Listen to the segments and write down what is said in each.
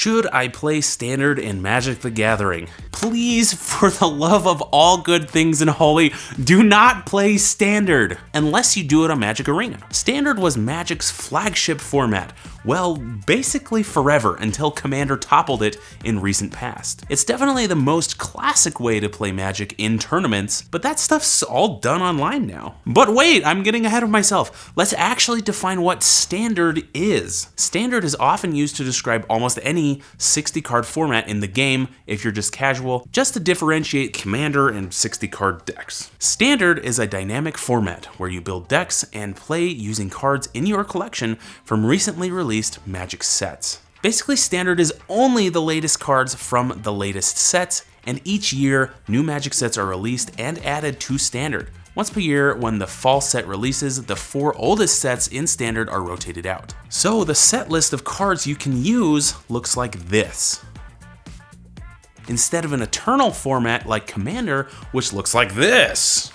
Should I play Standard in Magic the Gathering? Please, for the love of all good things in Holy, do not play Standard unless you do it on Magic Arena. Standard was Magic's flagship format, well, basically forever until Commander toppled it in recent past. It's definitely the most classic way to play Magic in tournaments, but that stuff's all done online now. But wait, I'm getting ahead of myself. Let's actually define what Standard is. Standard is often used to describe almost any 60-card format in the game if you're just casual, just to differentiate Commander and 60-card decks. Standard is a dynamic format where you build decks and play using cards in your collection from recently released Magic sets. Basically, Standard is only the latest cards from the latest sets, and each year, new Magic sets are released and added to Standard. Once per year, when the fall set releases, the 4 oldest sets in Standard are rotated out. So the set list of cards you can use looks like this, instead of an eternal format like Commander, which looks like this.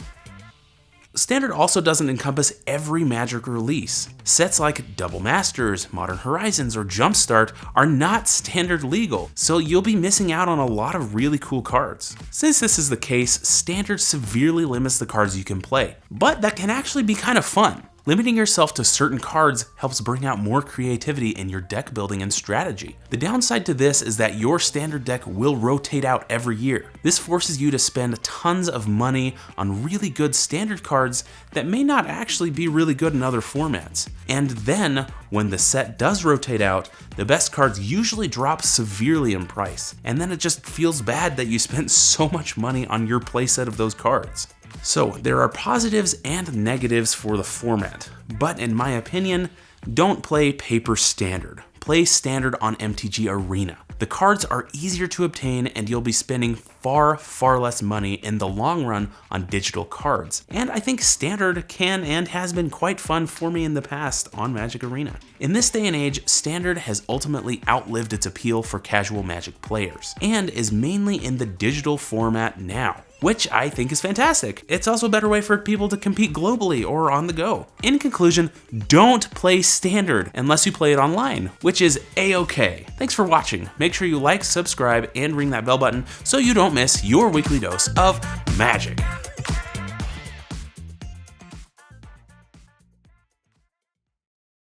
Standard also doesn't encompass every Magic release. Sets like Double Masters, Modern Horizons, or Jumpstart are not Standard legal, so you'll be missing out on a lot of really cool cards. Since this is the case, Standard severely limits the cards you can play, but that can actually be kind of fun. Limiting yourself to certain cards helps bring out more creativity in your deck building and strategy. The downside to this is that your Standard deck will rotate out every year. This forces you to spend tons of money on really good Standard cards that may not actually be really good in other formats. And then, when the set does rotate out, the best cards usually drop severely in price. And then it just feels bad that you spent so much money on your playset of those cards. So there are positives and negatives for the format, but in my opinion, don't play paper Standard. Play Standard on MTG Arena. The cards are easier to obtain and you'll be spending far less money in the long run on digital cards. And I think Standard can and has been quite fun for me in the past on Magic Arena. In this day and age, Standard has ultimately outlived its appeal for casual Magic players and is mainly in the digital format now, which I think is fantastic. It's also a better way for people to compete globally or on the go. In conclusion, don't play Standard unless you play it online, which is a-okay. Thanks for watching. Make sure you like, subscribe, and ring that bell button so you don't miss your weekly dose of magic.